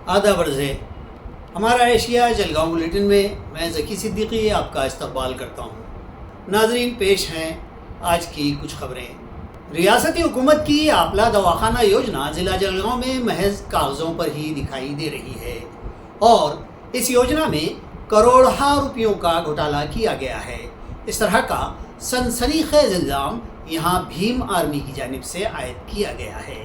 آداب عرض ہے ہمارا ایشیا جلگاؤں بلیٹن میں میں ذکی صدیقی آپ کا استقبال کرتا ہوں۔ ناظرین، پیش ہیں آج کی کچھ خبریں۔ ریاستی حکومت کی آپلا دواخانہ یوجنا ضلع جلگاؤں میں محض کاغذوں پر ہی دکھائی دے رہی ہے اور اس یوجنا میں کروڑہا روپیوں کا گھوٹالہ کیا گیا ہے۔ اس طرح کا سنسنی خیز الزام یہاں بھیم آرمی کی جانب سے عائد کیا گیا ہے۔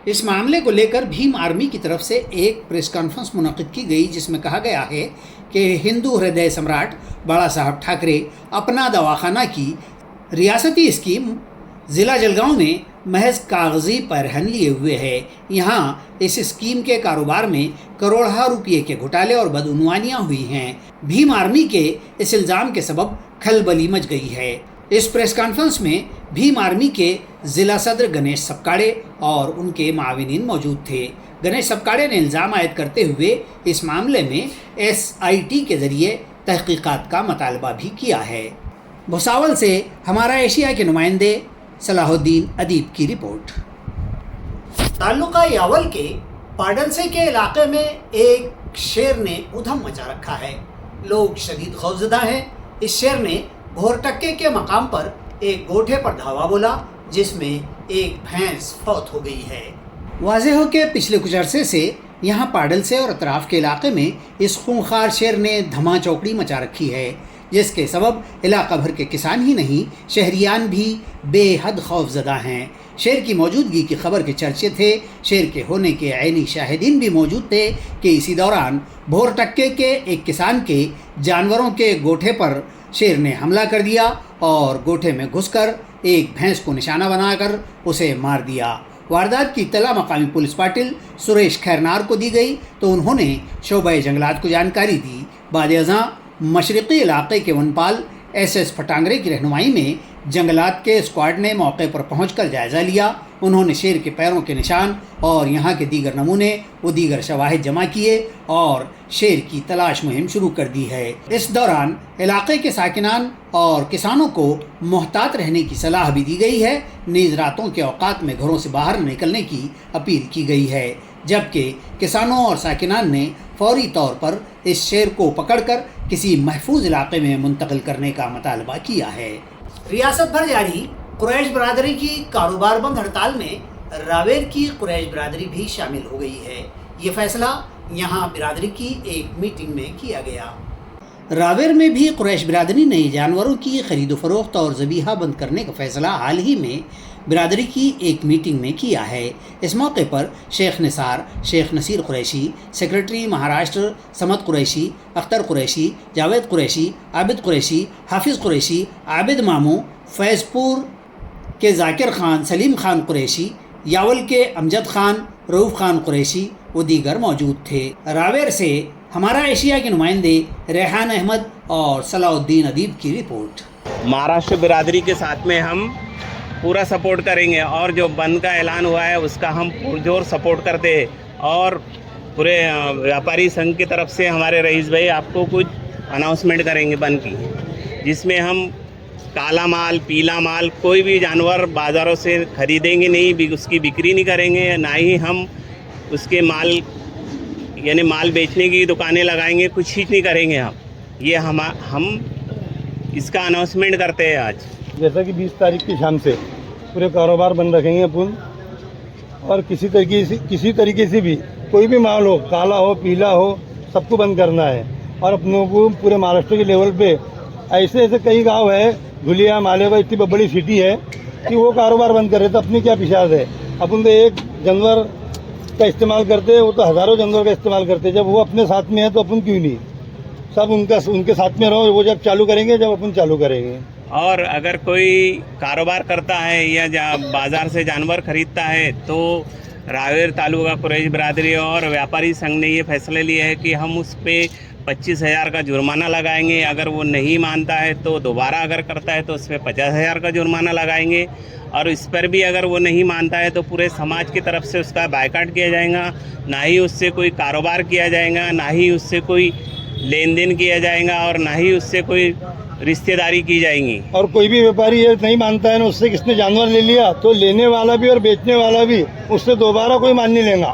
اس معاملے کو لے کر بھیم آرمی کی طرف سے ایک پریس کانفرنس منعقد کی گئی، جس میں کہا گیا ہے کہ ہندو ہردے سمراٹ بالا صاحب ٹھاکرے اپنا دواخانہ کی ریاستی اسکیم ضلع جلگاؤں میں محض کاغذی پیرہن لیے ہوئے ہے۔ یہاں اس اسکیم کے کاروبار میں کروڑہا روپے کے گھوٹالے اور بدعنوانیاں ہوئی ہیں۔ بھیم آرمی کے اس الزام کے سبب کھلبلی مچ گئی ہے۔ اس پریس کانفرنس میں بھیم آرمی کے ضلع صدر گنیش سپکاڑے اور ان کے معاونین موجود تھے۔ گنیش سپکاڑے نے الزام عائد کرتے ہوئے اس معاملے میں SIT کے ذریعے تحقیقات کا مطالبہ بھی کیا ہے۔ بھساول سے ہمارا ایشیا کے نمائندے صلاح الدین ادیب کی رپورٹ۔ تعلقہ یاول کے پاڈلسے کے علاقے میں ایک شیر نے ادھم مچا رکھا ہے۔ لوگ شدید خوفزدہ ہیں۔ اس شیر نے بھور ٹکے کے مقام پر ایک گوٹھے پر دھاوا بولا، جس میں ایک بھینس فوت ہو گئی ہے۔ واضح ہو کہ پچھلے کچھ عرصے سے یہاں پاڈلسے اور اطراف کے علاقے میں اس خونخوار شیر نے دھما چوکڑی مچا رکھی ہے، جس کے سبب علاقہ بھر کے کسان ہی نہیں، شہریان بھی بے حد خوف زدہ ہیں۔ شیر کی موجودگی کی خبر کے چرچے تھے۔ شیر کے ہونے کے عینی شاہدین بھی موجود تھے کہ اسی دوران بھور ٹکے کے ایک کسان کے جانوروں کے گوٹھے پر شیر نے حملہ کر دیا اور گوٹھے میں گھس کر ایک بھینس کو نشانہ بنا کر اسے مار دیا۔ واردات کی اطلاع مقامی پولیس پاٹل سریش خیرنار کو دی گئی تو انہوں نے شعبہ جنگلات کو جانکاری دی۔ بعد ازاں مشرقی علاقے کے ونپال SS پھٹانگرے کی رہنمائی میں جنگلات کے اسکواڈ نے موقع پر پہنچ کر جائزہ لیا۔ انہوں نے شیر کے پیروں کے نشان اور یہاں کے دیگر نمونے و دیگر شواہد جمع کیے اور شیر کی تلاش مہم شروع کر دی ہے۔ اس دوران علاقے کے ساکنان اور کسانوں کو محتاط رہنے کی صلاح بھی دی گئی ہے، نیز راتوں کے اوقات میں گھروں سے باہر نکلنے کی اپیل کی گئی ہے، جبکہ کسانوں اور ساکنان نے فوری طور پر اس شیر کو پکڑ کر کسی محفوظ علاقے میں منتقل کرنے کا مطالبہ کیا ہے۔ ریاست بھر جاری قریش برادری کی کاروبار بند ہڑتال میں راویر کی قریش برادری بھی شامل ہو گئی ہے۔ یہ فیصلہ یہاں برادری کی ایک میٹنگ میں کیا گیا۔ راویر میں بھی قریش برادری نے جانوروں کی خرید و فروخت اور ذبیحہ بند کرنے کا فیصلہ حال ہی میں برادری کی ایک میٹنگ میں کیا ہے۔ اس موقع پر شیخ نثار، شیخ نصیر قریشی، سیکرٹری مہاراشٹر سمت قریشی، اختر قریشی، جاوید قریشی، عابد قریشی، حافظ قریشی، عابد ماموں، فیض پور کے ذاکر خان، سلیم خان قریشی، یاول کے امجد خان، رؤوف خان قریشی و دیگر موجود تھے۔ راویر سے ہمارا ایشیا کے نمائندے ریحان احمد اور صلاح الدین ادیب کی رپورٹ۔ مہاراشٹر برادری کے ساتھ میں ہم پورا سپورٹ کریں گے اور جو بند کا اعلان ہوا ہے اس کا ہم پرجور سپورٹ کرتے ہیں، اور پورے ویاپاری سنگھ کی طرف سے ہمارے رئیس بھائی آپ کو کچھ اناؤنسمنٹ کریں گے بند کی، جس میں ہم کالا مال، پیلا مال، کوئی بھی جانور بازاروں سے خریدیں گے نہیں، اس کی بکری نہیں کریں گے، نہ ہی ہم اس کے مال یعنی مال بیچنے کی دکانیں لگائیں گے، کچھ ہی نہیں کریں گے ہم۔ یہ ہم اس کا اناؤنسمنٹ کرتے ہیں آج۔ جیسا کہ 20 تاریخ کی شام سے پورے کاروبار بند رکھیں گے اپن، اور کسی طریقے سے بھی کوئی بھی مال ہو، کالا ہو پیلا ہو، سب کو بند کرنا ہے۔ اور اپنوں کو پورے مہاراشٹر کے لیول پہ ایسے کئی گاؤں ہے، دھلیا مالیوا اتنی بڑی سٹی ہے کہ وہ کاروبار بند کر رہے، تو اپنی کیا پیشاد ہے؟ اپن تو ایک جانور کا استعمال کرتے، وہ تو ہزاروں جانور کا استعمال کرتے۔ جب وہ اپنے ساتھ میں ہے تو اپن کیوں نہیں؟ سب ان کے ساتھ میں رہو، وہ جب چالو کریں گے جب اپن چالو کریں گے۔ اور اگر کوئی کاروبار کرتا ہے یا بازار سے جانور خریدتا ہے تو راویر تعلقہ قریش برادری اور ویاپاری سنگھ نے یہ فیصلہ لیا ہے کہ ہم اس پہ 25,000 کا جرمانہ لگائیں گے۔ اگر وہ نہیں مانتا ہے تو دوبارہ اگر کرتا ہے تو اس پہ 50,000 کا جرمانہ لگائیں گے، اور اس پر بھی اگر وہ نہیں مانتا ہے تو پورے سماج کی طرف سے اس کا بائیکاٹ کیا جائے گا۔ نہ ہی اس سے کوئی کاروبار کیا جائے گا، نہ ہی اس سے کوئی لین دین کیا جائے گا، اور نہ ہی اس سے کوئی رشتہ داری کی جائیں گی۔ اور کوئی بھی ویپاری یہ نہیں مانتا ہے نا، اس سے کس نے جانور لے لیا تو لینے والا بھی اور بیچنے والا بھی اس سے دوبارہ کوئی مان نہیں لے گا۔